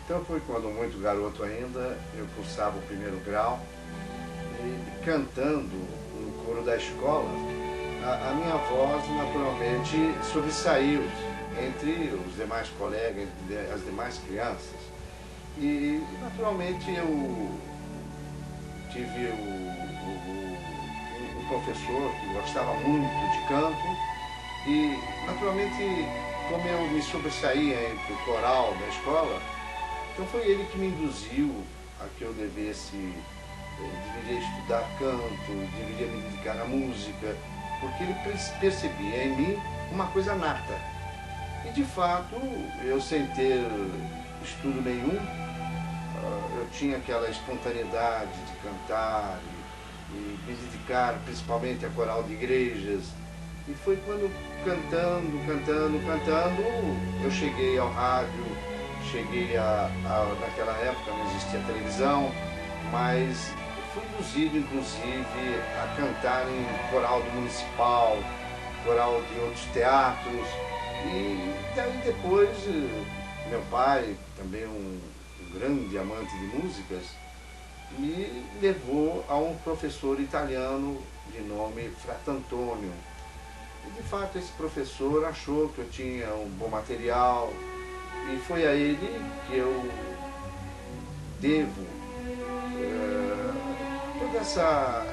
Então foi quando, muito garoto ainda, eu cursava o primeiro grau e cantando no coro da escola, a minha voz naturalmente sobressaiu entre os demais colegas, as demais crianças. E naturalmente eu tive um professor que gostava muito de canto e naturalmente como eu me sobressaía entre o coral da escola, então foi ele que me induziu a que eu deveria estudar canto, deveria me dedicar à música, porque ele percebia em mim uma coisa nata. E de fato, eu sem ter estudo nenhum, eu tinha aquela espontaneidade de cantar e me dedicar principalmente a coral de igrejas. E foi quando cantando, eu cheguei ao rádio, naquela época não existia televisão, mas fui induzido inclusive a cantar em coral do municipal, coral de outros teatros. E daí depois, meu pai, também um grande amante de músicas, me levou a um professor italiano de nome Fratantônio. E de fato esse professor achou que eu tinha um bom material e foi a ele que eu devo toda essa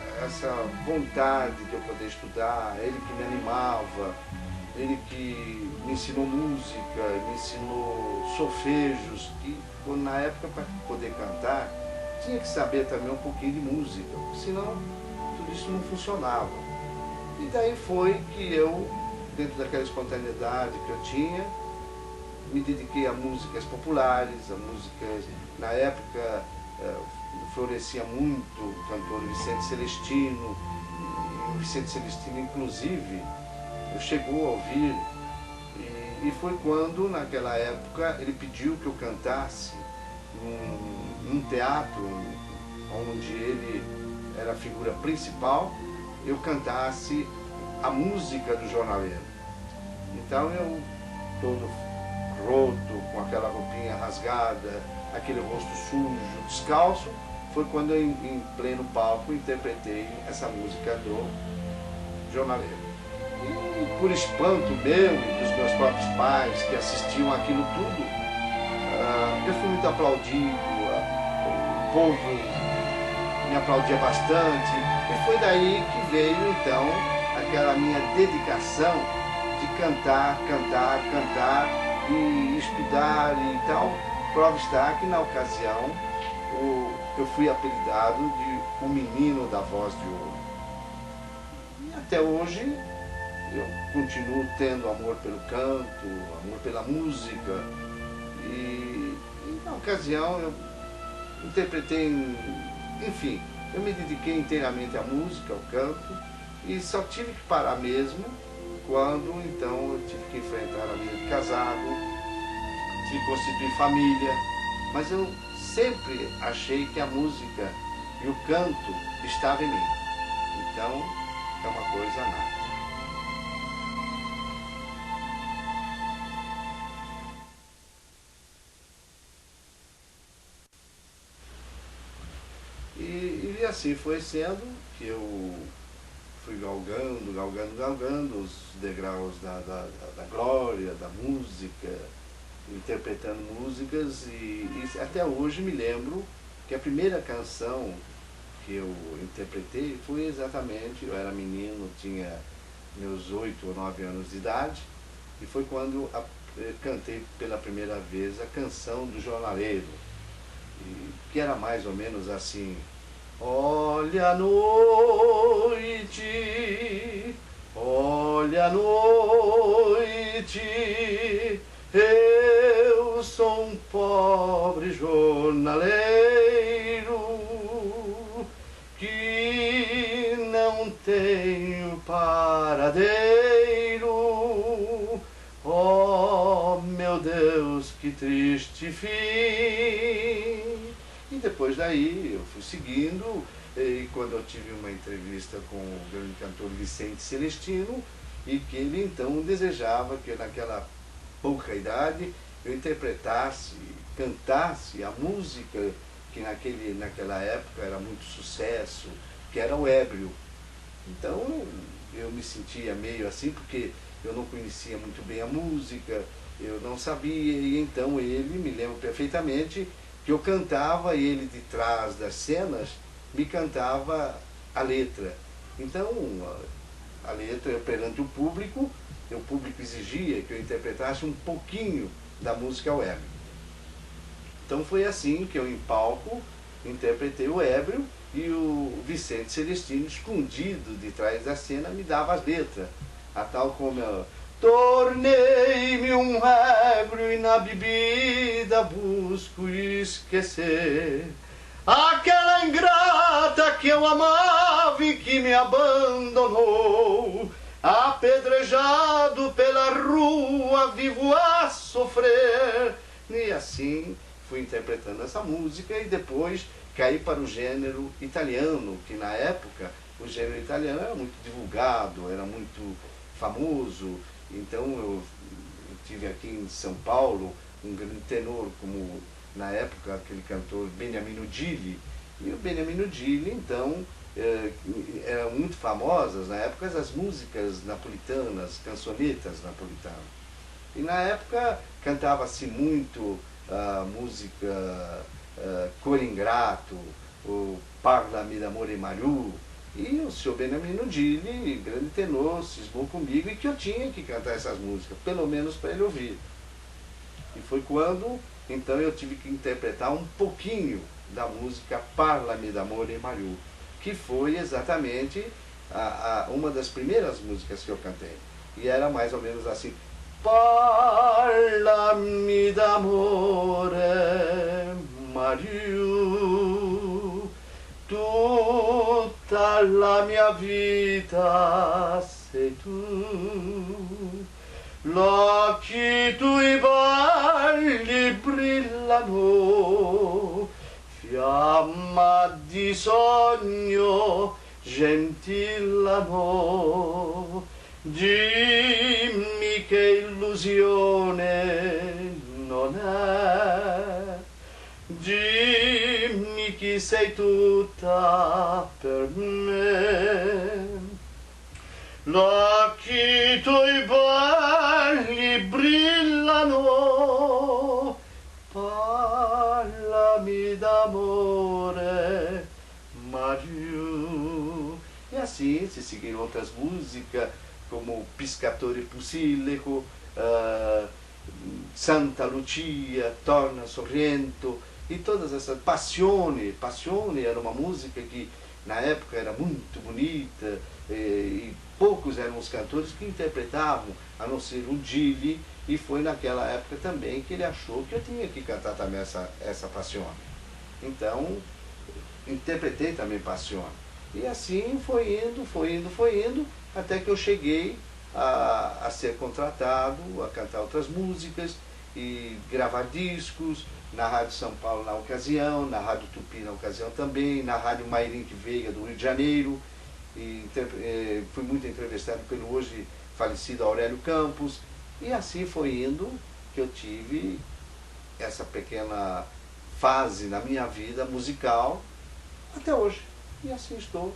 vontade de eu poder estudar, ele que me animava, ele que me ensinou música, me ensinou solfejos, que na época para poder cantar tinha que saber também um pouquinho de música, senão tudo isso não funcionava. E daí foi que eu, dentro daquela espontaneidade que eu tinha, me dediquei a músicas populares, a músicas, na época florescia muito o cantor Vicente Celestino, e o Vicente Celestino inclusive chegou a ouvir, e foi quando naquela época ele pediu que eu cantasse num teatro onde ele era a figura principal, eu cantasse a música do jornaleiro. Então eu, todo roto, com aquela roupinha rasgada, aquele rosto sujo, descalço, foi quando eu, em pleno palco, interpretei essa música do jornaleiro. E por espanto meu e dos meus próprios pais, que assistiam aquilo tudo, eu fui muito aplaudido, o povo me aplaudia bastante, e foi daí que veio então aquela minha dedicação de cantar e estudar e tal. Prova está que na ocasião eu fui apelidado de o menino da voz de ouro. E até hoje eu continuo tendo amor pelo canto, amor pela música, e na ocasião eu interpretei, enfim, eu me dediquei inteiramente à música, ao canto, e só tive que parar mesmo quando então eu tive que enfrentar a vida de casado, tive que constituir família, mas eu sempre achei que a música e o canto estavam em mim. Então é uma coisa nata. E assim foi sendo que eu fui galgando os degraus da glória, da música, interpretando músicas e até hoje me lembro que a primeira canção que eu interpretei foi exatamente, eu era menino, tinha meus 8 ou 9 anos de idade, e foi quando cantei pela primeira vez a canção do jornaleiro, que era mais ou menos assim: olha a noite, olha a noite, eu sou um pobre jornaleiro que não tenho paradeiro. Oh, meu Deus, que triste fim. E depois daí eu fui seguindo, e quando eu tive uma entrevista com o grande cantor Vicente Celestino, e que ele então desejava que naquela pouca idade eu interpretasse, cantasse a música que naquela época era muito sucesso, que era o ébrio. Então eu me sentia meio assim, porque eu não conhecia muito bem a música, eu não sabia, e então ele, me lembro perfeitamente, que eu cantava e ele de trás das cenas me cantava a letra. Então a letra perante o público exigia que eu interpretasse um pouquinho da música ao ébrio. Então foi assim que eu em palco interpretei o ébrio e o Vicente Celestino, escondido de trás da cena, me dava as letras. A tal como eu: tornei-me um ébrio e na bebida busco esquecer aquela ingrata que eu amava e que me abandonou, apedrejado pela rua, vivo a sofrer. E assim fui interpretando essa música e depois caí para o gênero italiano, que na época o gênero italiano era muito divulgado, era muito famoso. Então eu tive aqui em São Paulo um grande tenor, como na época aquele cantor Beniamino Gigli. E o Beniamino Gigli, então, eram muito famosas na época as músicas napolitanas, cançonetas napolitanas. E na época cantava-se muito a música Cor Ingrato, o Parla-me d'amore Mariù. E o senhor Beniamino Gigli, grande tenor, cismou comigo e que eu tinha que cantar essas músicas, pelo menos para ele ouvir. E foi quando, então, eu tive que interpretar um pouquinho da música Parla-me d'amore Mariù, que foi exatamente uma das primeiras músicas que eu cantei. E era mais ou menos assim: Parla-me d'amore Mariù, tutta la mia vita sei tu, l'occhi tuoi bagli brillano, fiamma di sogno scintillano, dimmi che illusione non è, dimmi che sei tutta per me. L'occhi tuoi bagli brillano, parlami d'amore Mariù. E assim se seguiram outras músicas, como Pescatore Pusilleco, Santa Lucia, Torna Sorrento, e todas essas. Passione era uma música que na época era muito bonita, e poucos eram os cantores que interpretavam, a não ser o Gigli, e foi naquela época também que ele achou que eu tinha que cantar também essa Passione. Então, interpretei também Passione. E assim foi indo, até que eu cheguei a ser contratado, a cantar outras músicas e gravar discos na Rádio São Paulo na ocasião, na Rádio Tupi na ocasião também, na Rádio Mairink Veiga do Rio de Janeiro. E fui muito entrevistado pelo hoje falecido Aurélio Campos, e assim foi indo que eu tive essa pequena fase na minha vida musical, até hoje. E assim estou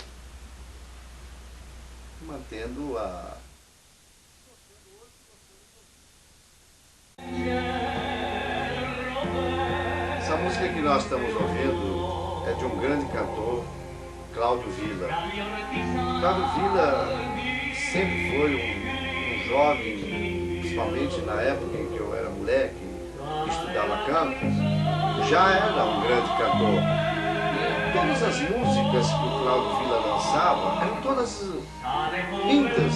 mantendo a... Essa música que nós estamos ouvindo é de um grande cantor, Cláudio Villa. Cláudio Villa sempre foi um jovem, principalmente na época em que eu era moleque, estudava canto, já era um grande cantor. E todas as músicas que o Cláudio Villa lançava eram todas lindas,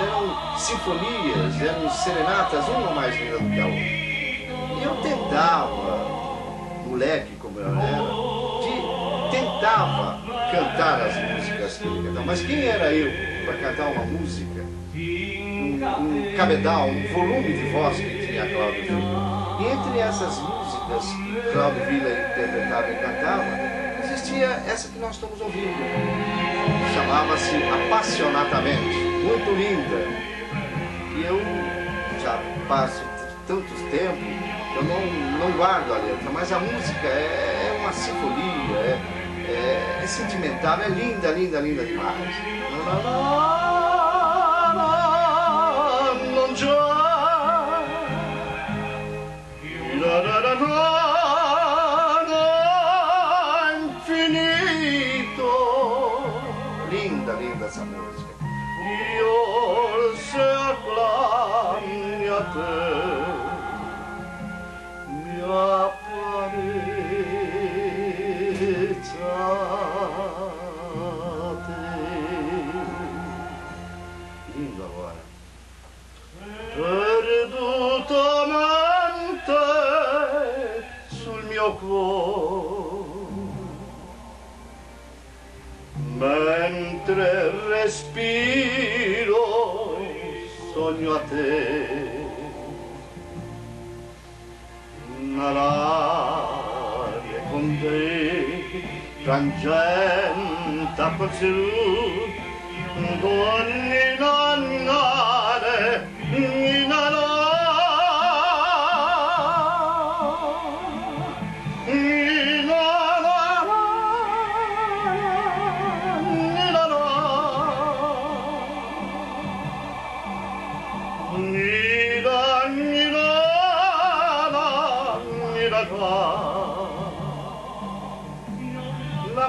eram sinfonias, eram serenatas, uma mais linda do que a outra. E eu tentava, moleque como eu era, tentava cantar as músicas que ele cantava. Mas quem era eu para cantar uma música, um cabedal, um volume de voz que tinha Cláudio Villa? E entre essas músicas que Cláudio Villa interpretava e cantava, existia essa que nós estamos ouvindo. Chamava-se Apassionatamente, muito linda. E eu já passo tanto tempo, eu não guardo a letra, mas a música é uma sinfonia, é sentimental, é linda, linda, linda demais. Non già, infinito. Linda, linda essa música. Io se acclami a te, mia lindo agora. Perdutamente sul mio cuore, mentre respiro sogno a te, narrare con te, frangenta così, ogni nannare, la